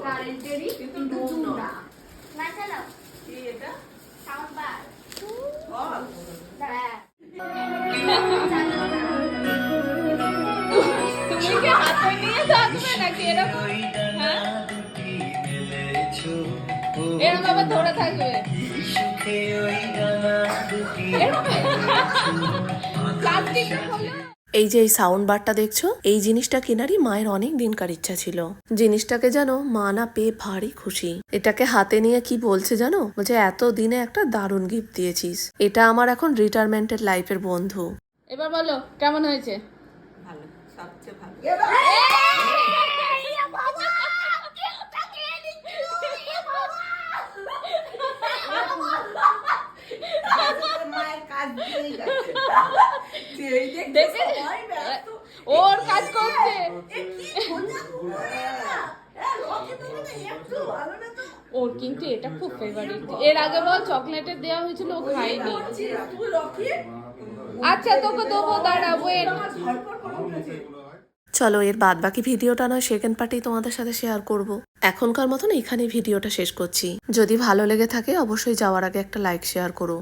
কারেন্টেরই কিন্তু ধূম না। না চালাও কি এটা? সাউন্ড বার বল। হ্যাঁ তুমি কি হাতে নিয়ে থাকবে নাকি এরকম? হ্যাঁ এরকম আবার ধরে থাকবে প্লাস্টিকটা হলো। এই যে এই সাউন্ড বারটা দেখছো, এই জিনিসটা কেনারই মায়ের অনেক দিনকার ইচ্ছা ছিল। জিনিসটাকে যেন মা না পেয়ে ভারী খুশি। এটাকে হাতে নিয়ে কি বলছে জানো, বলছে এত দিনে একটা দারুণ গিফট দিয়েছিস, এটা আমার এখন রিটায়ারমেন্টের লাইফের বন্ধু। এবার বলো কেমন হয়েছে? ভালো, সবচেয়ে ভালো। মায়ের কাজ দিয়েই যাচ্ছে। যেই দেখছে দেখে সবাই ব্যস্ত। ওর কাজ করছে। এ কি সোজা কুকুরে না? রকি তো মানে একটু ভালো না তো। ওর কিন্তু এটা খুব ফেভারিট। এর আগে বল চকলেটের দেওয়া হয়েছিল, ও খায়নি। তুই রকি? আচ্ছা তোকে দেবো, দাঁড়া ওয়েট। আমার ধরপড় করে উঠেছে। চলো এর বাদ বাকি ভিডিওটা নয় সেকেন্ড পার্টি তোমাদের সাথে শেয়ার করব। এখনকার মতন এখানে ভিডিওটা শেষ করছি। যদি ভালো লেগে থাকে অবশ্যই যাওয়ার আগে একটা লাইক শেয়ার করো।